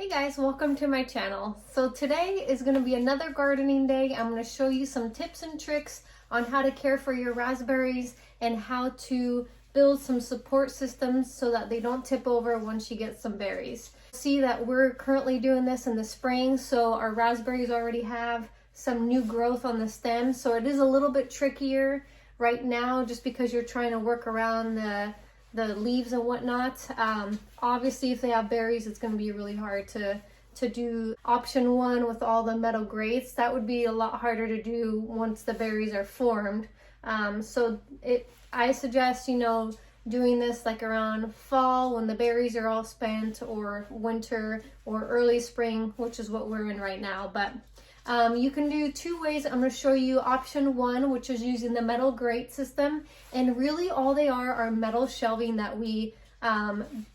Hey guys, welcome to my channel. So today is going to be another gardening day. I'm going to show you some tips and tricks on how to care for your raspberries and how to build some support systems so that they don't tip over once you get some berries. See that we're currently doing this in the spring, so our raspberries already have some new growth on the stem, so it is a little bit trickier right now just because you're trying to work around the leaves and whatnot. Obviously if they have berries, it's going to be really hard to do option one with all the metal grates. That would be a lot harder to do once the berries are formed. I suggest, doing this like around fall when the berries are all spent, or winter or early spring, which is what we're in right now. But you can do two ways. I'm going to show you option one, which is using the metal grate system, and really all they are metal shelving that we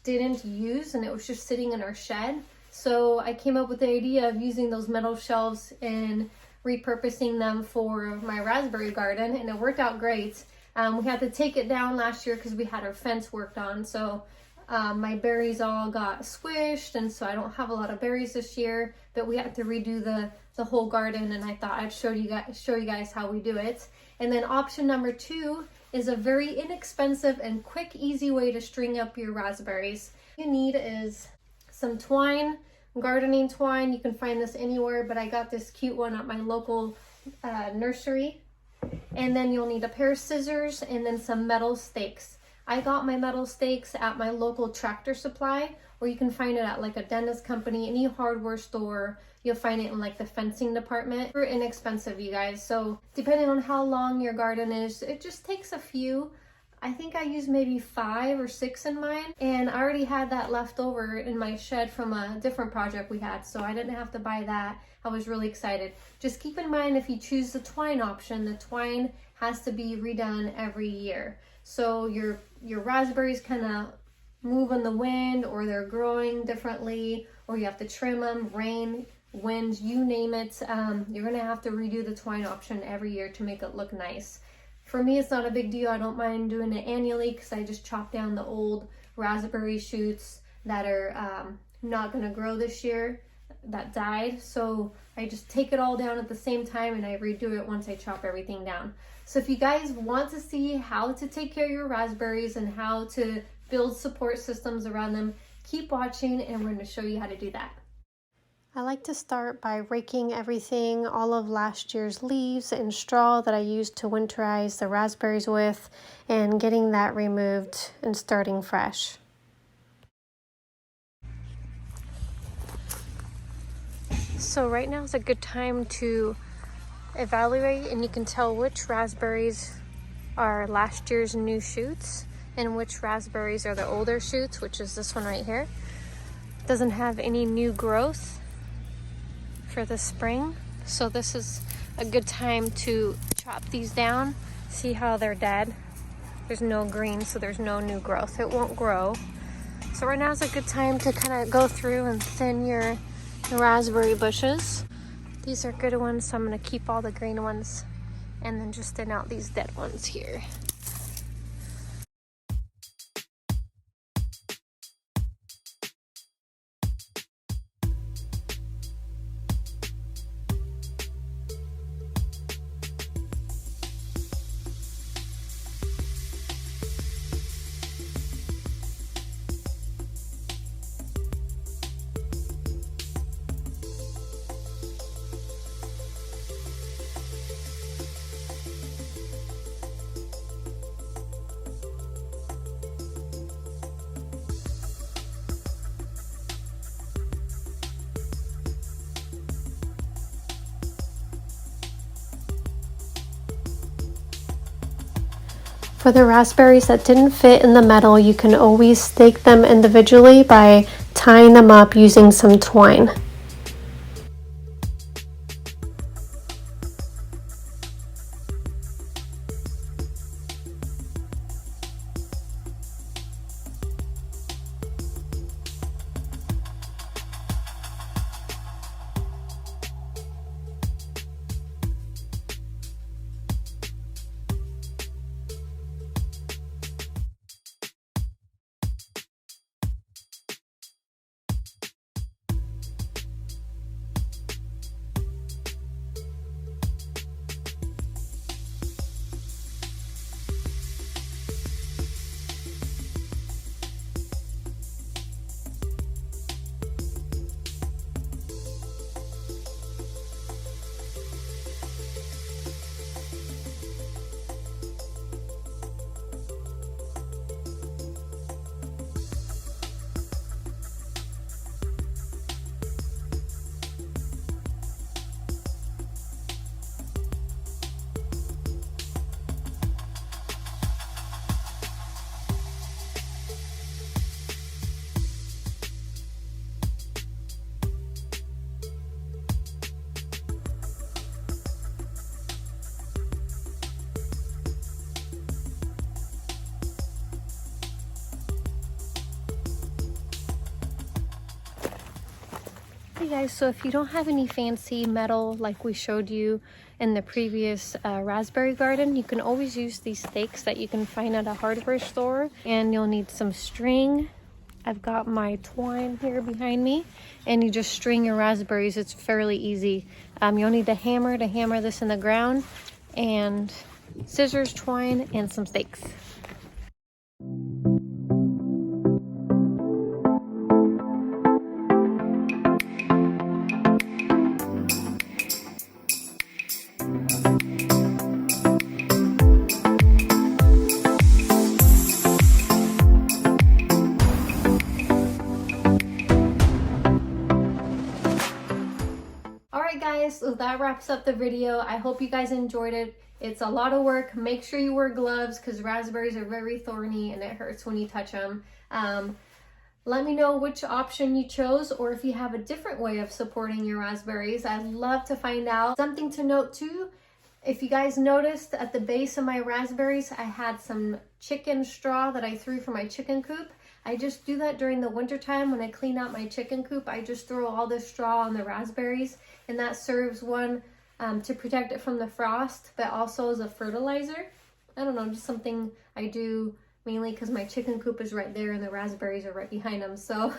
didn't use, and it was just sitting in our shed. So I came up with the idea of using those metal shelves and repurposing them for my raspberry garden, and it worked out great. We had to take it down last year because we had our fence worked on, so my berries all got squished, and so I don't have a lot of berries this year, but we had to redo the whole garden, and I thought I'd show you guys how we do it. And then option number two is a very inexpensive and quick, easy way to string up your raspberries. All you need is some twine, gardening twine. You can find this anywhere, but I got this cute one at my local nursery. And then you'll need a pair of scissors and then some metal stakes. I got my metal stakes at my local Tractor Supply, or you can find it at like a dentist company, any hardware store. You'll find it in like the fencing department. Super inexpensive, you guys. So depending on how long your garden is, it just takes a few. I think I used maybe 5 or 6 in mine, and I already had that left over in my shed from a different project we had, so I didn't have to buy that. I was really excited. Just keep in mind, if you choose the twine option, the twine has to be redone every year. So your raspberries kind of move in the wind, or they're growing differently, or you have to trim them, rain, winds, you name it. You're gonna have to redo the twine option every year to make it look nice. For me, it's not a big deal. I don't mind doing it annually because I just chop down the old raspberry shoots that are not gonna grow this year, that died. So I just take it all down at the same time, and I redo it once I chop everything down. So if you guys want to see how to take care of your raspberries and how to build support systems around them, keep watching, and we're going to show you how to do that. I like to start by raking everything, all of last year's leaves and straw that I used to winterize the raspberries with, and getting that removed and starting fresh. So right now is a good time to evaluate, and you can tell which raspberries are last year's new shoots and which raspberries are the older shoots, which is this one right here. Doesn't have any new growth for the spring, so this is a good time to chop these down. See how they're dead? There's no green, so there's no new growth. It won't grow. So right now is a good time to kind of go through and thin your raspberry bushes. These are good ones, so I'm going to keep all the green ones and then just thin out these dead ones here. For the raspberries that didn't fit in the metal, you can always stake them individually by tying them up using some twine. Hey guys, so if you don't have any fancy metal like we showed you in the previous raspberry garden, you can always use these stakes that you can find at a hardware store. And you'll need some string. I've got my twine here behind me, and you just string your raspberries. It's fairly easy. You'll need a hammer to hammer this in the ground, and scissors, twine, and some stakes. Alright guys, so that wraps up the video. I hope you guys enjoyed it. It's a lot of work. Make sure you wear gloves because raspberries are very thorny and it hurts when you touch them. Let me know which option you chose, or if you have a different way of supporting your raspberries. I'd love to find out. Something to note too, if you guys noticed at the base of my raspberries, I had some chicken straw that I threw from my chicken coop. I just do that during the winter time when I clean out my chicken coop. I just throw all the straw on the raspberries, and that serves one to protect it from the frost, but also as a fertilizer. I don't know, just something I do mainly because my chicken coop is right there and the raspberries are right behind them. So,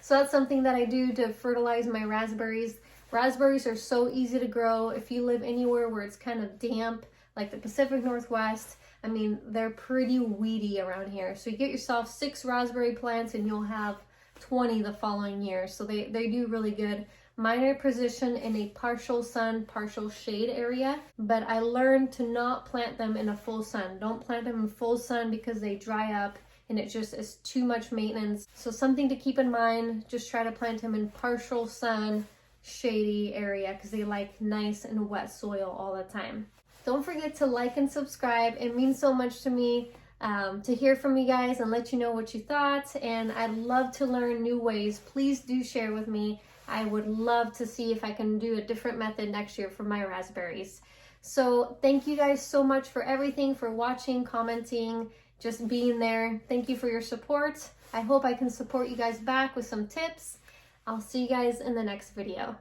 so that's something that I do to fertilize my raspberries. Raspberries are so easy to grow. If you live anywhere where it's kind of damp, like the Pacific Northwest, I mean, they're pretty weedy around here. So you get yourself 6 raspberry plants and you'll have 20 the following year. So they do really good. Mine are positioned in a partial sun, partial shade area, but I learned to not plant them in a full sun. Don't plant them in full sun because they dry up and it just is too much maintenance. So something to keep in mind, just try to plant them in partial sun, shady area because they like nice and wet soil all the time. Don't forget to like and subscribe. It means so much to me to hear from you guys and let you know what you thought. And I'd love to learn new ways. Please do share with me. I would love to see if I can do a different method next year for my raspberries. So thank you guys so much for everything, for watching, commenting, just being there. Thank you for your support. I hope I can support you guys back with some tips. I'll see you guys in the next video.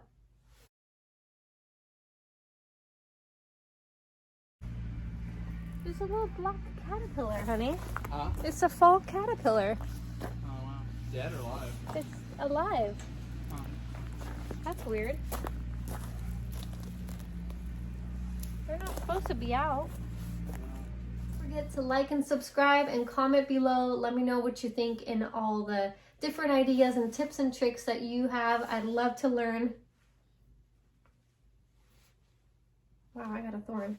There's a little black caterpillar, honey. Huh? It's a fall caterpillar. Oh wow. Dead or alive? It's alive. Huh. That's weird. They're not supposed to be out. Don't forget to like and subscribe and comment below. Let me know what you think in all the different ideas and tips and tricks that you have. I'd love to learn. Wow, I got a thorn.